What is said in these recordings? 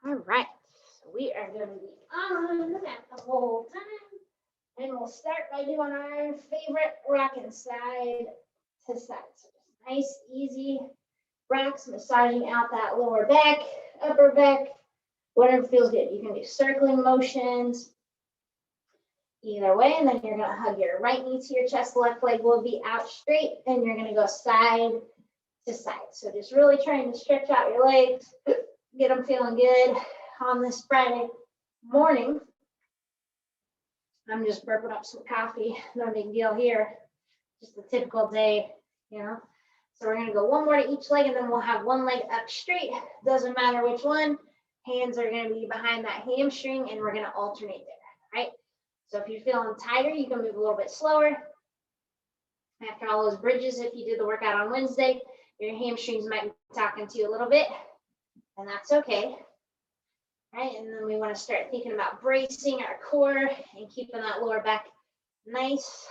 All right, so we are going to be on that the whole time. And we'll start by doing our favorite rocking side to side. So just nice, easy rocks, massaging out that lower back, upper back, whatever feels good. You can do circling motions either way, and then you're going to hug your right knee to your chest, left leg will be out straight, and you're going to go side to side. So just really trying to stretch out your legs, get them feeling good on this Friday morning. I'm just burping up some coffee, no big deal here, just a typical day, you know. So we're going to go one more to each leg, and then we'll have one leg up straight. Doesn't matter which one. Hands are going to be behind that hamstring, and we're going to alternate there, right? So if you're feeling tighter, you can move a little bit slower. After all those bridges, if you did the workout on Wednesday, your hamstrings might be talking to you a little bit, and that's okay. Right, and then we want to start thinking about bracing our core and keeping that lower back nice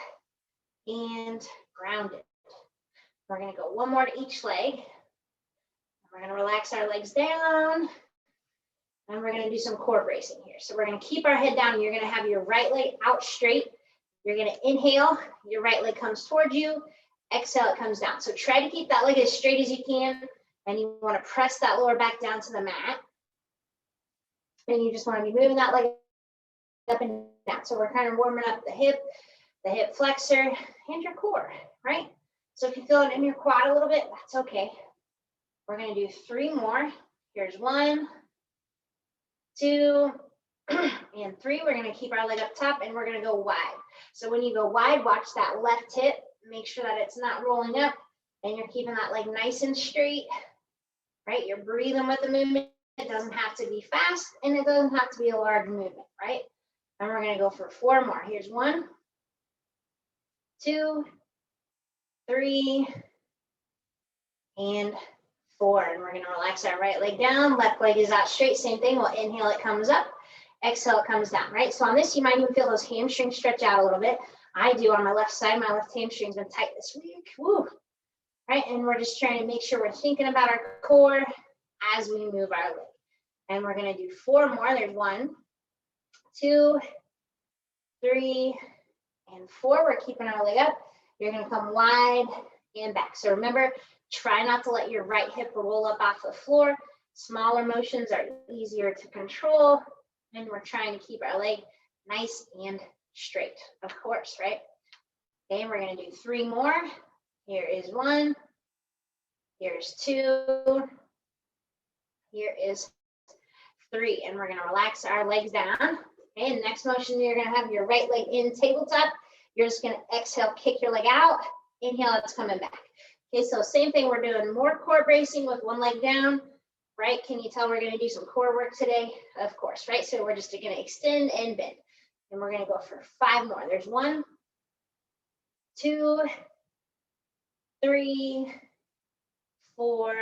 and grounded. We're going to go one more to each leg. We're going to relax our legs down, and we're going to do some core bracing here. So we're going to keep our head down. You're going to have your right leg out straight. You're going to inhale. Your right leg comes towards you. Exhale, it comes down. So try to keep that leg as straight as you can, and you want to press that lower back down to the mat. And you just want to be moving that leg up and down. So we're kind of warming up the hip flexor, and your core, right? So if you feel it in your quad a little bit, that's okay. We're going to do 3 more. Here's 1, 2, and 3. We're going to keep our leg up top, and we're going to go wide. So when you go wide, watch that left hip. Make sure that it's not rolling up, and you're keeping that leg nice and straight, right? You're breathing with the movement. It doesn't have to be fast, and it doesn't have to be a large movement, right? And we're going to go for 4 more. Here's 1, 2, 3, and 4. And we're going to relax our right leg down. Left leg is out straight. Same thing. We'll inhale, it comes up. Exhale, it comes down, right? So on this, you might even feel those hamstrings stretch out a little bit. I do on my left side. My left hamstring's been tight this week. Woo. Right? And we're just trying to make sure we're thinking about our core as we move our leg. And we're going to do 4 more. There's 1, 2, 3, and 4. We're keeping our leg up. You're going to come wide and back. So remember, try not to let your right hip roll up off the floor. Smaller motions are easier to control. And we're trying to keep our leg nice and straight, of course, right? Okay, we're going to do 3 more. Here is 1. Here's 2. Here is 3, and we're going to relax our legs down. Okay, and next motion, you're going to have your right leg in tabletop. You're just going to exhale, kick your leg out. Inhale, it's coming back. Okay, so same thing. We're doing more core bracing with one leg down, right? Can you tell we're going to do some core work today? Of course, right? So we're just going to extend and bend. And we're going to go for 5 more. There's 1, 2, 3, 4,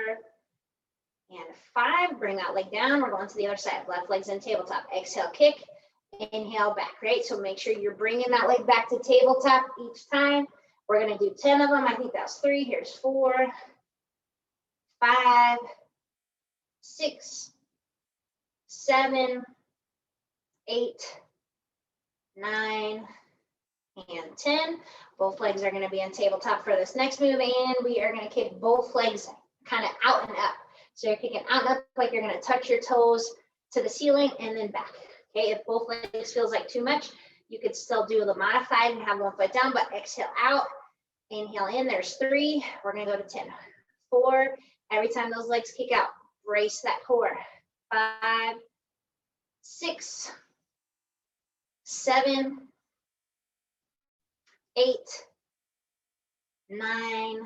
and 5. Bring that leg down. We're going to the other side. Left leg's in tabletop. Exhale, kick. Inhale, back, right? So make sure you're bringing that leg back to tabletop each time. We're going to do 10 of them. I think that's 3. Here's 4, 5, 6, 7, 8, 9, and 10. Both legs are going to be on tabletop for this next move, and we are going to kick both legs kind of out and up. So you're kicking out and up like you're going to touch your toes to the ceiling and then back. Okay, if both legs feels like too much, you could still do the modified and have 1 foot down, but exhale out, inhale in. There's 3. We're going to go to 10. 4. Every time those legs kick out, brace that core. 5, 6, 7, 8, 9,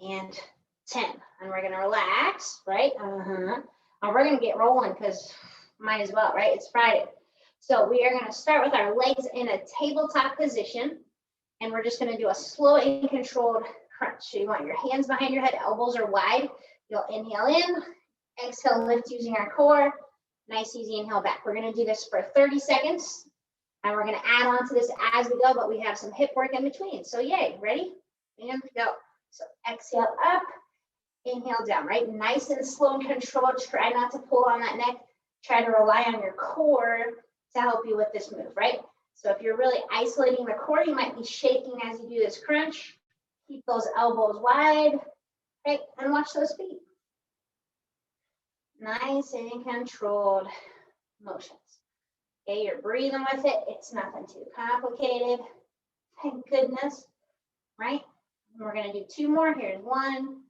and 10. And we're going to relax, right? And we're going to get rolling because might as well, right? It's Friday. So we are going to start with our legs in a tabletop position, and we're just going to do a slow and controlled crunch. So you want your hands behind your head, elbows are wide. You'll inhale in, exhale, lift using our core. Nice, easy inhale back. We're going to do this for 30 seconds, and we're going to add on to this as we go, but we have some hip work in between. So yay, ready? And go. So exhale up, Inhale down, right? Nice and slow and controlled. Try not to pull on that neck. Try to rely on your core to help you with this move, right? So if you're really isolating the core, you might be shaking as you do this crunch. Keep those elbows wide, right? And watch those feet. Nice and controlled motions. Okay, you're breathing with it. It's nothing too complicated. Thank goodness, right? And we're gonna do 2 more. Here's 1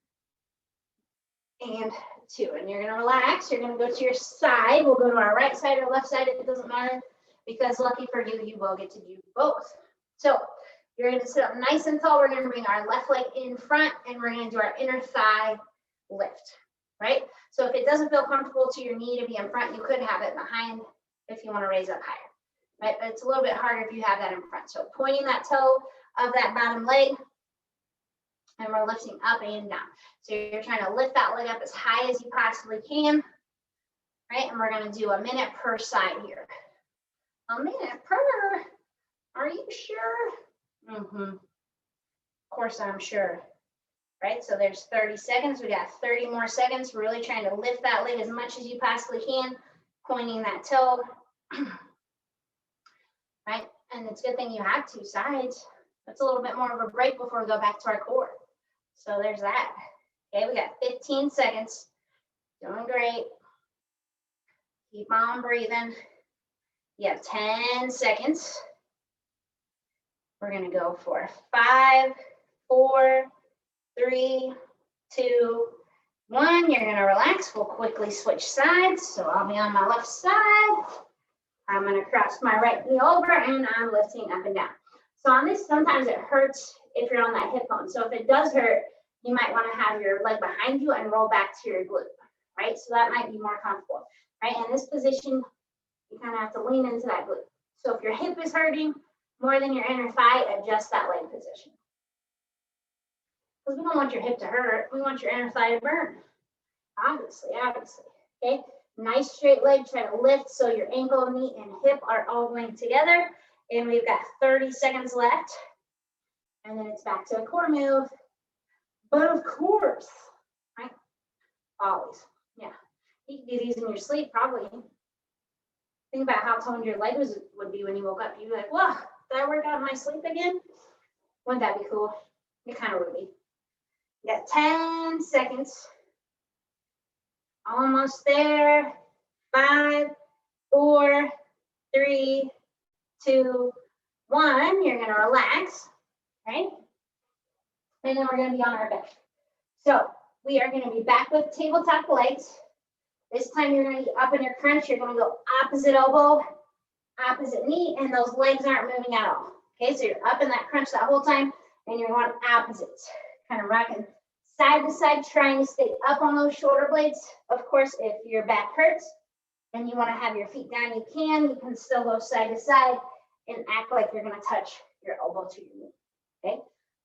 and 2. And you're gonna relax. You're gonna go to your side. We'll go to our right side or left side. It doesn't matter, because lucky for you, you will get to do both. So you're gonna sit up nice and tall. We're gonna bring our left leg in front, and we're gonna do our inner thigh lift, right? So if it doesn't feel comfortable to your knee to be in front, you could have it behind if you want to raise up higher, right? But it's a little bit harder if you have that in front. So pointing that toe of that bottom leg, and we're lifting up and down. So you're trying to lift that leg up as high as you possibly can, right? And we're going to do a minute per side here. A minute per, are you sure? Of course I'm sure, right? So there's 30 seconds. We got 30 more seconds. We're really trying to lift that leg as much as you possibly can, pointing that toe, right? And it's a good thing you have 2 sides. That's a little bit more of a break before we go back to our core. So there's that. Okay, we got 15 seconds. Doing great. Keep on breathing. You have 10 seconds. We're gonna go for 5, 4, 3, 2, 1. You're gonna relax. We'll quickly switch sides. So I'll be on my left side. I'm gonna cross my right knee over, and I'm lifting up and down. So on this, sometimes it hurts if you're on that hip bone. So if it does hurt, you might want to have your leg behind you and roll back to your glute, right? So that might be more comfortable, right? In this position, you kind of have to lean into that glute. So if your hip is hurting more than your inner thigh, adjust that leg position. Because we don't want your hip to hurt. We want your inner thigh to burn. Obviously, okay? Nice straight leg. Try to lift so your ankle, knee, and hip are all going together. And we've got 30 seconds left. And then it's back to a core move. But of course, right? Always, yeah. You can do these in your sleep, probably. Think about how toned your leg would be when you woke up. You'd be like, "Whoa, did I work out in my sleep again?" Wouldn't that be cool? It kind of would be. You got 10 seconds. Almost there. 5, 4, 3, 2, 1. You're gonna relax, right? And then we're gonna be on our back. So we are gonna be back with tabletop legs. This time you're gonna be up in your crunch. You're gonna go opposite elbow, opposite knee, and those legs aren't moving at all. Okay, so you're up in that crunch that whole time, and you're going opposites, kind of rocking side to side, trying to stay up on those shoulder blades. Of course, if your back hurts and you want to have your feet down, you can. You can still go side to side and act like you're going to touch your elbow to your knee. Okay,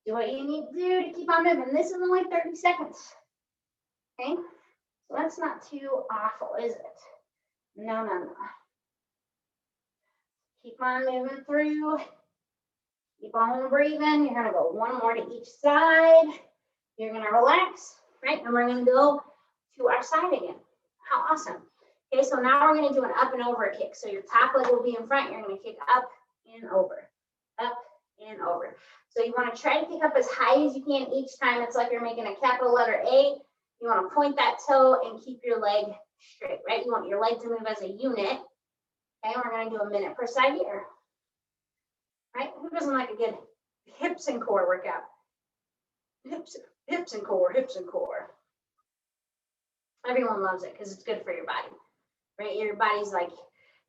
do what you need to do to keep on moving. This is only 30 seconds. Okay, so that's not too awful, is it? No, no, no. Keep on moving through. Keep on breathing. You're gonna go 1 more to each side. You're gonna relax, right? And we're gonna go to our side again. How awesome. Okay, so now we're gonna do an up and over kick. So your top leg will be in front. You're gonna kick up and over, up and over. So you wanna try to kick up as high as you can each time. It's like you're making a capital letter A. You wanna point that toe and keep your leg straight, right? You want your leg to move as a unit. Okay, we're gonna do a minute per side here. Right? Who doesn't like a good hips and core workout? Hips and core, hips and core. Everyone loves it because it's good for your body, right? Your body's like,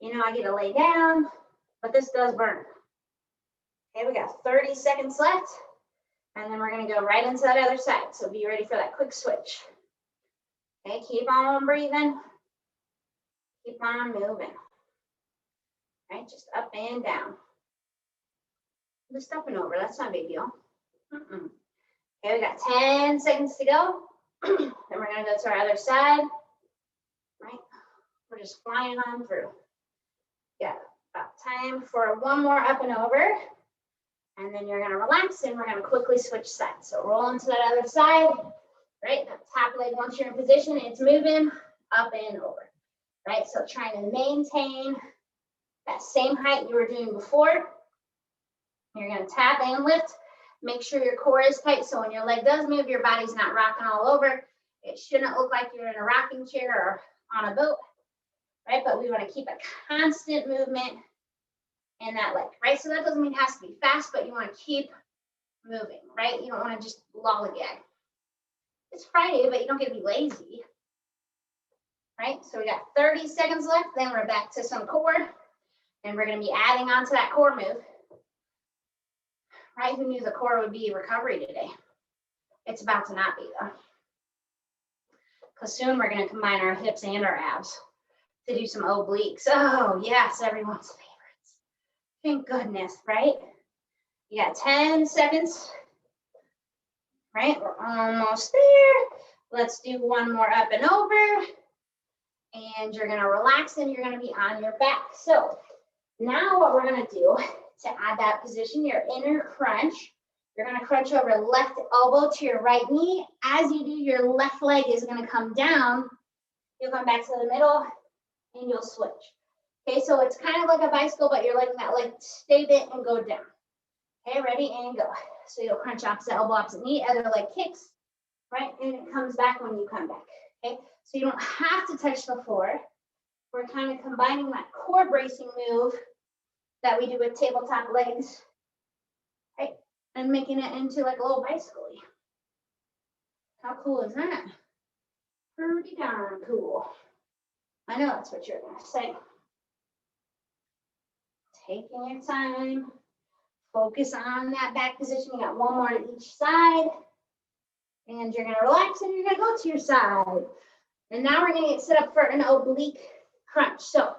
you know, I get to lay down, but this does burn. Okay, we got 30 seconds left, and then we're gonna go right into that other side. So be ready for that quick switch. Okay, keep on breathing. Keep on moving. Right, just up and down. Just up and over, that's not a big deal. Okay, we got 10 seconds to go. Then we're gonna go to our other side, right? We're just flying on through. Yeah, about time for 1 more up and over. And then you're gonna relax and we're gonna quickly switch sides. So roll into that other side. right? That top leg, once you're in position, it's moving up and over, right? So trying to maintain that same height you were doing before. You're going to tap and lift. Make sure your core is tight, so when your leg does move, your body's not rocking all over. It shouldn't look like you're in a rocking chair or on a boat, right? But we want to keep a constant movement in that leg, right? So that doesn't mean it has to be fast, but you want to keep moving, right? You don't want to just lollygag. It's Friday, but you don't get to be lazy, right? So we got 30 seconds left, then we're back to some core, and we're going to be adding on to that core move, right? Who knew the core would be recovery today? It's about to not be, though, because soon we're going to combine our hips and our abs to do some obliques. Oh, yes, everyone's favorites. Thank goodness, right? You got 10 seconds, right? We're almost there. Let's do one more up and over. And you're going to relax and you're going to be on your back. So now what we're going to do to add that position, your inner crunch, you're going to crunch over left elbow to your right knee. As you do, your left leg is going to come down. You'll come back to the middle and you'll switch. Okay, so it's kind of like a bicycle, but you're letting that leg stay bent and go down. Okay, ready, and go. So you'll crunch opposite elbow, opposite knee, other leg kicks, right? And it comes back when you come back, okay? So you don't have to touch the floor. We're kind of combining that core bracing move that we do with tabletop legs, right? And making it into like a little bicycle-y. How cool is that? Pretty darn cool. I know that's what you're gonna say. Taking your time. Focus on that back position. You got one more to each side. And you're going to relax and you're going to go to your side. And now we're going to get set up for an oblique crunch. So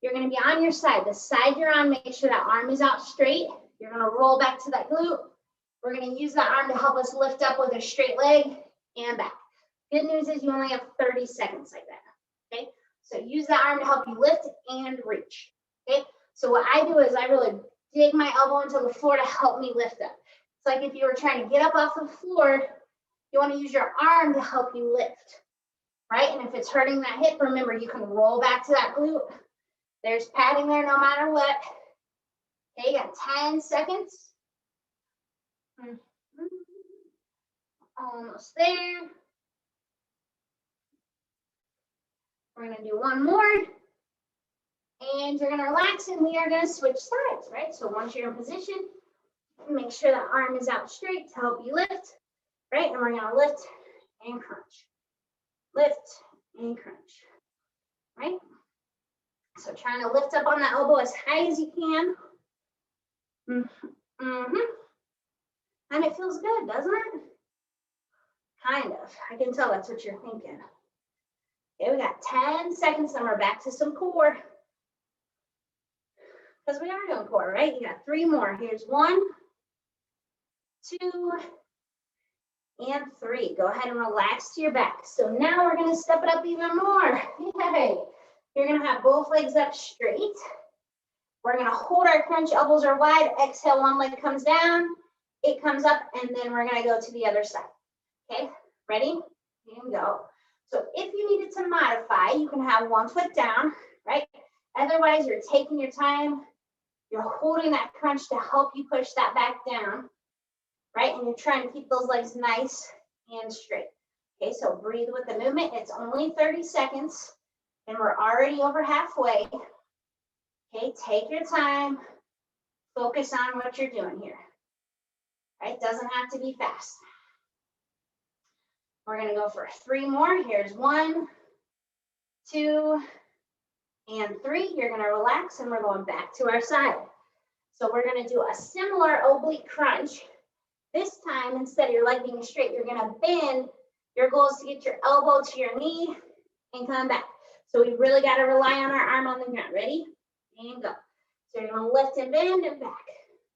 you're going to be on your side. The side you're on, make sure that arm is out straight. You're going to roll back to that glute. We're going to use that arm to help us lift up with a straight leg and back. Good news is you only have 30 seconds like that. Okay? So use that arm to help you lift and reach. Okay? So what I do is I really dig my elbow into the floor to help me lift up. It's like if you were trying to get up off the floor, you want to use your arm to help you lift, right? And if it's hurting that hip, remember, you can roll back to that glute. There's padding there no matter what. Okay, you got 10 seconds. Almost there. We're going to do one more. And you're going to relax and we are going to switch sides, right? So once you're in position, make sure that arm is out straight to help you lift, right? And we're going to lift and crunch. Lift and crunch, right? So trying to lift up on that elbow as high as you can. And it feels good, doesn't it? Kind of. I can tell that's what you're thinking. Okay, we got 10 seconds and we're back to some core. Because we are doing core, right? You got 3 more. Here's 1, 2, and 3. Go ahead and relax to your back. So now we're going to step it up even more. Yay. You're going to have both legs up straight. We're going to hold our crunch. Elbows are wide. Exhale, one leg comes down. It comes up, and then we're going to go to the other side. Okay, ready? And go. So if you needed to modify, you can have one foot down, right? Otherwise, you're taking your time. You're holding that crunch to help you push that back down, right? And you're trying to keep those legs nice and straight. Okay, so breathe with the movement. It's only 30 seconds, and we're already over halfway. Okay, take your time. Focus on what you're doing here. Right? Doesn't have to be fast. We're going to go for 3 more. Here's 1, 2, and 3. You're going to relax, and we're going back to our side. So we're going to do a similar oblique crunch. This time, instead of your leg being straight, you're going to bend. Your goal is to get your elbow to your knee and come back. So we really got to rely on our arm on the ground. Ready? And go. So you're going to lift and bend and back.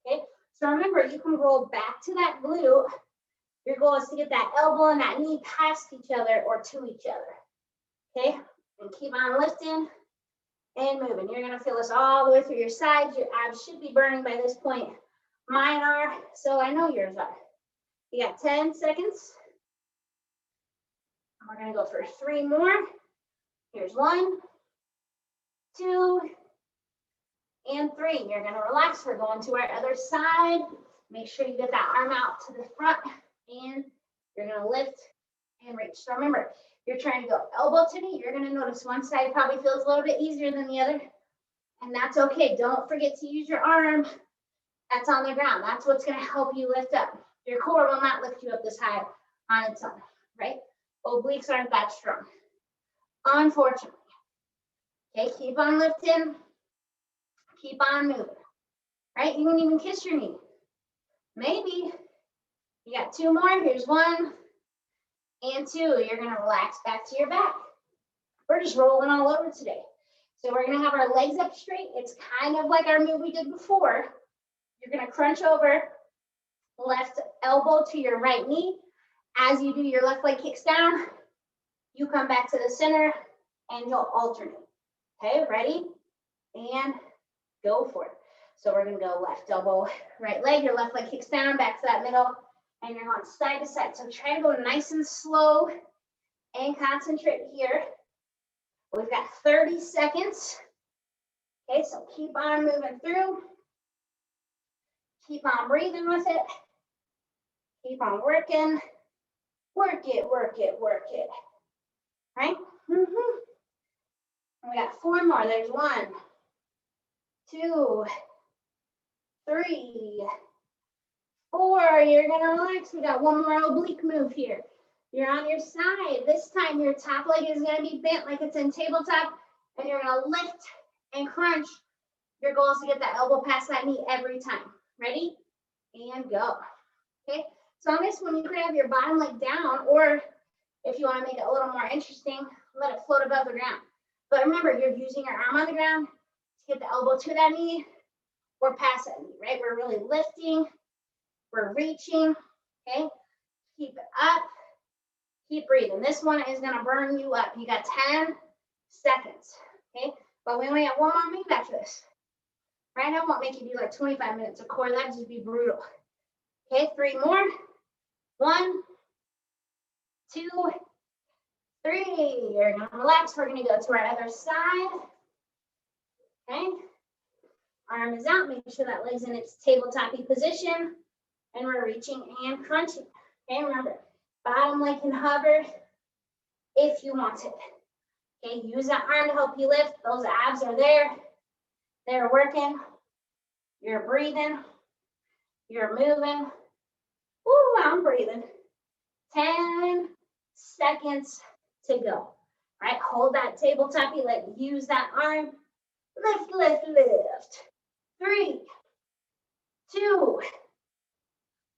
Okay? So remember, you can roll back to that glute. Your goal is to get that elbow and that knee past each other or to each other. Okay? And keep on lifting and moving. You're going to feel this all the way through your sides. Your abs should be burning by this point. Mine are, so I know yours are. You got 10 seconds. We're gonna go for 3 more. Here's 1, 2, and 3. You're gonna relax. We're going to our other side. Make sure you get that arm out to the front, and you're gonna lift and reach. So remember, you're trying to go elbow to knee. You're gonna notice one side probably feels a little bit easier than the other, and that's okay. Don't forget to use your arm that's on the ground. That's what's gonna help you lift up. Your core will not lift you up this high on its own, right? Obliques aren't that strong, unfortunately. Okay, keep on lifting, keep on moving, right? You can even kiss your knee. Maybe. You got 2 more. Here's 1 and 2. You're gonna relax back to your back. We're just rolling all over today. So we're gonna have our legs up straight. It's kind of like our move we did before. You're gonna crunch over, left elbow to your right knee. As you do your left leg kicks down, you come back to the center and you'll alternate. Okay, ready? And go for it. So we're gonna go left elbow, right leg, your left leg kicks down, back to that middle, and you're going side to side. So try to go nice and slow and concentrate here. We've got 30 seconds. Okay, so keep on moving through. Keep on breathing with it. Keep on working. Work it, work it, work it. Right? And we got 4 more. There's 1, 2, 3, 4. You're gonna relax. We got 1 more oblique move here. You're on your side. This time your top leg is gonna be bent like it's in tabletop, and you're gonna lift and crunch. Your goal is to get that elbow past that knee every time. Ready? And go. Okay? So on this one, you could have your bottom leg down, or if you want to make it a little more interesting, let it float above the ground. But remember, you're using your arm on the ground to get the elbow to that knee or past that knee, right? We're really lifting. We're reaching. Okay? Keep it up. Keep breathing. This one is going to burn you up. You got 10 seconds. Okay? But we only have 1 more move after this. Right? I won't make you do like 25 minutes of core. That'd just be brutal. Okay, 3 more. 1, 2, 3. You're gonna relax. We're gonna go to our other side. Okay. Arm is out. Make sure that leg's in its tabletop-y position. And we're reaching and crunching. Okay, remember, bottom leg can hover if you want it. Okay, use that arm to help you lift. Those abs are there. They're working. You're breathing. You're moving. Ooh, I'm breathing. 10 seconds to go. All right, hold that tabletop. You use that arm. Lift, lift, lift. 3, 2,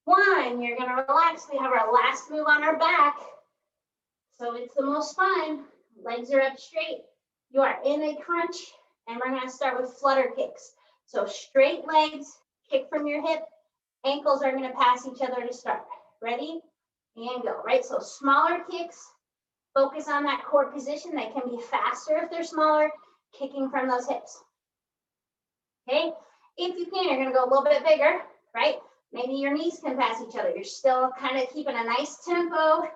1. You're gonna relax. We have our last move on our back. So it's the most fun. Legs are up straight. You are in a crunch, and we're gonna start with flutter kicks. So straight legs, kick from your hip. Ankles are gonna pass each other to start. Ready? And go, right? So smaller kicks, focus on that core position. They can be faster if they're smaller, kicking from those hips. Okay? If you can, you're gonna go a little bit bigger, right? Maybe your knees can pass each other. You're still kind of keeping a nice tempo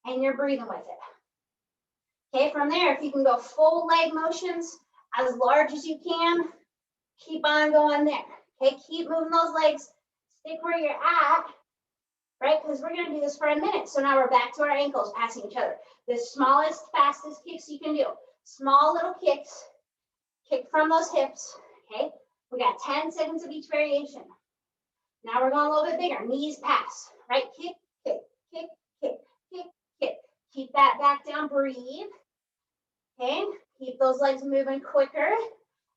and you're breathing with it. Okay, from there, if you can go full leg motions as large as you can, keep on going there. Okay, keep moving those legs. Stick where you're at, right? Because we're going to do this for a minute. So now we're back to our ankles passing each other. The smallest, fastest kicks you can do. Small little kicks. Kick from those hips. Okay, we got 10 seconds of each variation. Now we're going a little bit bigger. Knees pass, right? Kick, kick, kick, kick, kick, kick. Keep that back down. Breathe. Okay, keep those legs moving quicker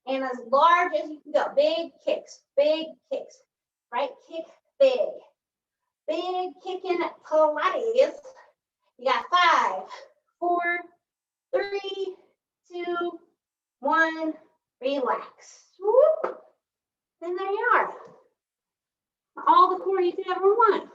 and as large as you can go. Big kicks, right? Kick big. Big kick in Pilates. You got 5, 4, 3, 2, 1. Relax. Whoop. And there you are. All the core you could ever want.